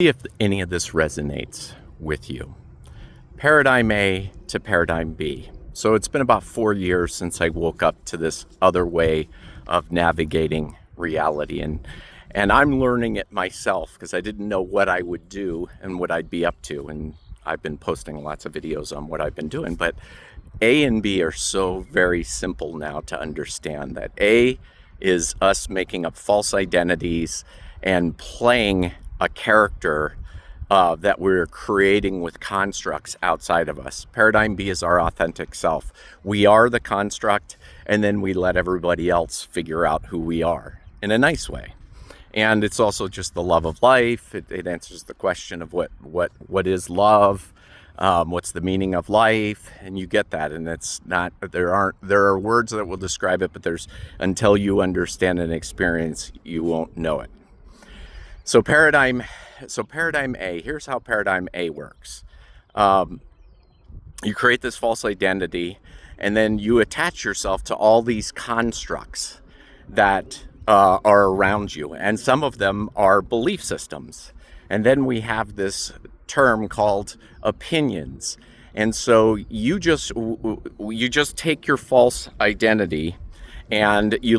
See if any of this resonates with you. Paradigm A to paradigm B. So it's been about 4 years since I woke up to this other way of navigating reality, and I'm learning it myself because I didn't know what I would do and what I'd be up to, and I've been posting lots of videos on what I've been doing. But A and B are so very simple now to understand. That A is us making up false identities and playing a character that we're creating with constructs outside of us. Paradigm B is our authentic self. We are the construct, and then we let everybody else figure out who we are in a nice way. And it's also just the love of life. It answers the question of what is love, what's the meaning of life, and you get that. And it's not, there are words that will describe it, but until you understand and experience, you won't know it. So paradigm A, here's how paradigm A works. You create this false identity, and then you attach yourself to all these constructs that are around you. And some of them are belief systems. And then we have this term called opinions. And so you just take your false identity and you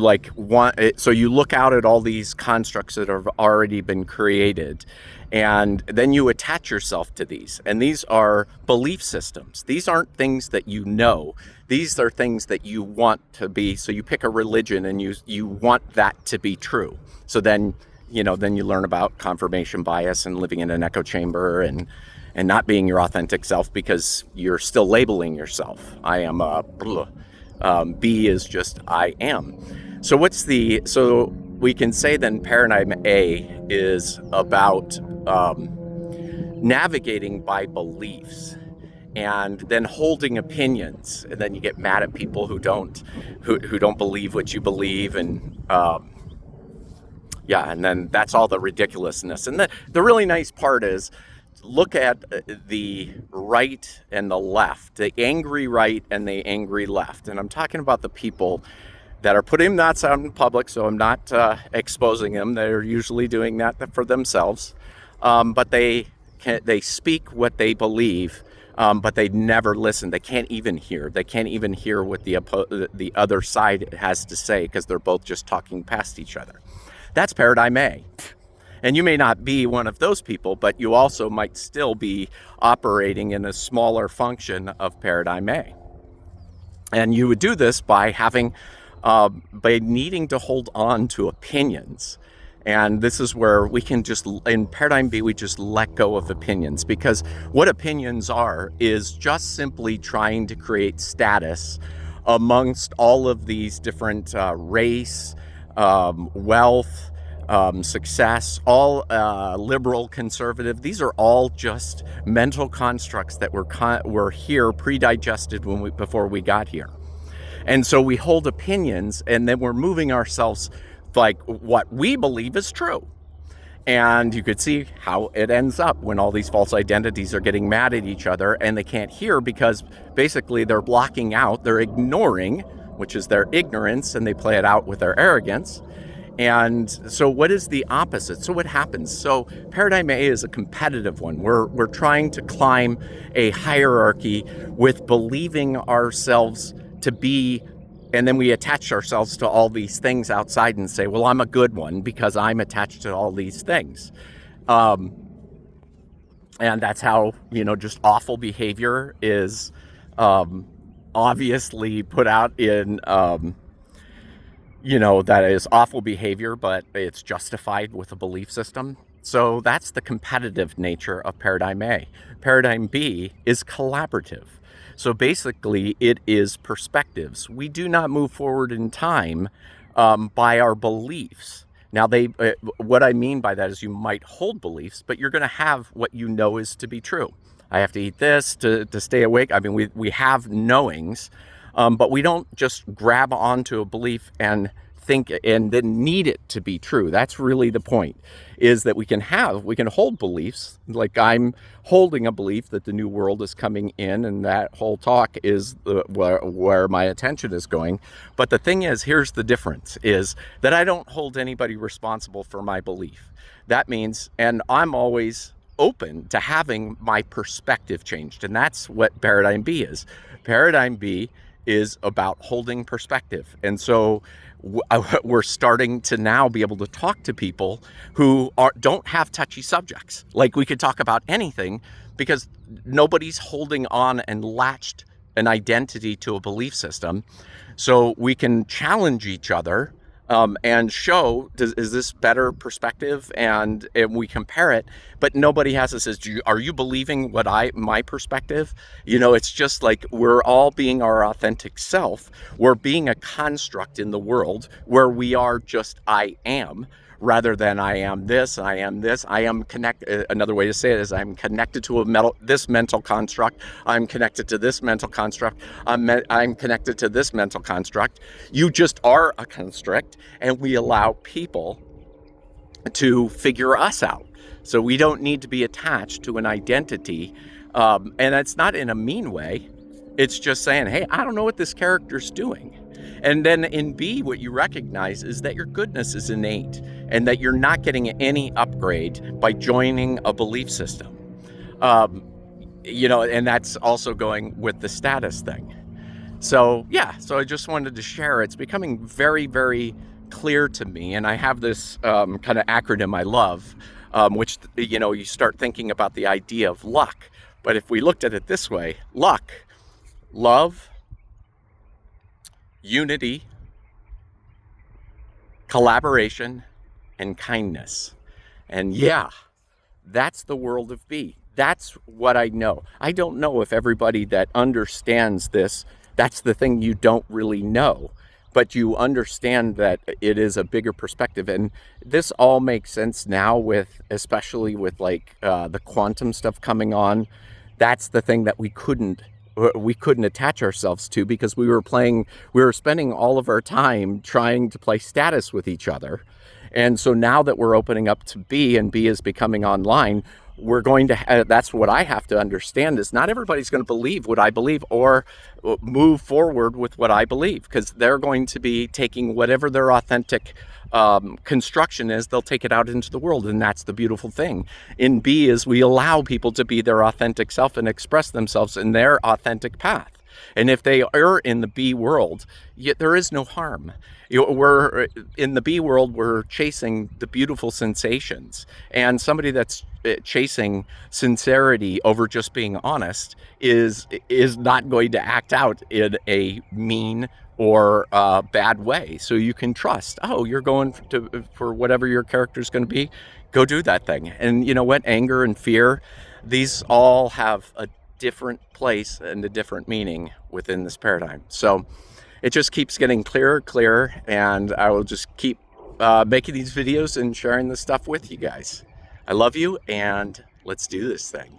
so you look out at all these constructs that have already been created, and then you attach yourself to these. And these are belief systems. These aren't things that you know. These are things that you want to be. So you pick a religion and you want that to be true. So then you learn about confirmation bias and living in an echo chamber and not being your authentic self because you're still labeling yourself. I am B is just I am. So we can say then paradigm A is about navigating by beliefs and then holding opinions, and then you get mad at people who don't believe what you believe, and and then that's all the ridiculousness. And the really nice part is, look at the right and the left, the angry right and the angry left. And I'm talking about the people that are putting that out in public, so I'm not exposing them. They're usually doing that for themselves. But they speak what they believe, but they never listen. They can't even hear. They can't even hear what the other side has to say because they're both just talking past each other. That's paradigm A. And you may not be one of those people, but you also might still be operating in a smaller function of paradigm A. And you would do this by needing to hold on to opinions. And this is where we can in paradigm B, we just let go of opinions, because what opinions are is just simply trying to create status amongst all of these different race, wealth, success, all liberal, conservative. These are all just mental constructs that were here pre-digested before we got here. And so we hold opinions, and then we're moving ourselves like what we believe is true. And you could see how it ends up when all these false identities are getting mad at each other and they can't hear, because basically they're blocking out, they're ignoring, which is their ignorance, and they play it out with their arrogance. And so what is the opposite? So what happens? So paradigm A is a competitive one. We're trying to climb a hierarchy with believing ourselves to be, and then we attach ourselves to all these things outside and say, well, I'm a good one because I'm attached to all these things. And that's how, just awful behavior is obviously put out in... that is awful behavior, but it's justified with a belief system. So that's the competitive nature of paradigm A. Paradigm B is collaborative. So basically, it is perspectives. We do not move forward in time by our beliefs. Now, what I mean by that is you might hold beliefs, but you're going to have what you know is to be true. I have to eat this to stay awake. I mean, we have knowings. But we don't just grab onto a belief and think and then need it to be true. That's really the point, is that we can hold beliefs. Like I'm holding a belief that the new world is coming in, and that whole talk is where my attention is going. But the thing is, here's the difference, is that I don't hold anybody responsible for my belief. That means, and I'm always open to having my perspective changed. And that's what Paradigm B is. Paradigm B is about holding perspective. And so we're starting to now be able to talk to people who don't have touchy subjects. Like we could talk about anything because nobody's holding on and latched an identity to a belief system. So we can challenge each other and show, is this better perspective? And we compare it, but nobody has to say, are you believing my perspective? It's just like we're all being our authentic self. We're being a construct in the world where we are just I am, rather than I am this, I am this, I am connected. Another way to say it is I'm connected to this mental construct. I'm connected to this mental construct. I'm connected to this mental construct. You just are a construct, and we allow people to figure us out. So we don't need to be attached to an identity. And it's not in a mean way. It's just saying, hey, I don't know what this character's doing. And then in B, what you recognize is that your goodness is innate and that you're not getting any upgrade by joining a belief system. And that's also going with the status thing. So I just wanted to share. It's becoming very, very clear to me. And I have this kind of acronym I love, which, you start thinking about the idea of luck. But if we looked at it this way, luck, love, unity, collaboration, and kindness. And that's the world of B. That's what I know. I don't know if everybody that understands this, that's the thing you don't really know, but you understand that it is a bigger perspective. And this all makes sense now especially with the quantum stuff coming on. That's the thing that we couldn't attach ourselves to, because we were spending all of our time trying to play status with each other. And so now that we're opening up to B, and B is becoming online, we're going to that's what I have to understand, is not everybody's going to believe what I believe or move forward with what I believe, because they're going to be taking whatever their authentic construction is, they'll take it out into the world. And that's the beautiful thing in B, is we allow people to be their authentic self and express themselves in their authentic path. And if they are in the B world, yet there is no harm. We're in the B world, we're chasing the beautiful sensations, and somebody that's chasing sincerity over just being honest is not going to act out in a mean or bad way. So you can trust, you're going for whatever your character is going to be, go do that thing. And you know what? Anger and fear, these all have a different place and a different meaning within this paradigm. So it just keeps getting clearer, and I will just keep making these videos and sharing this stuff with you guys. I love you, and let's do this thing.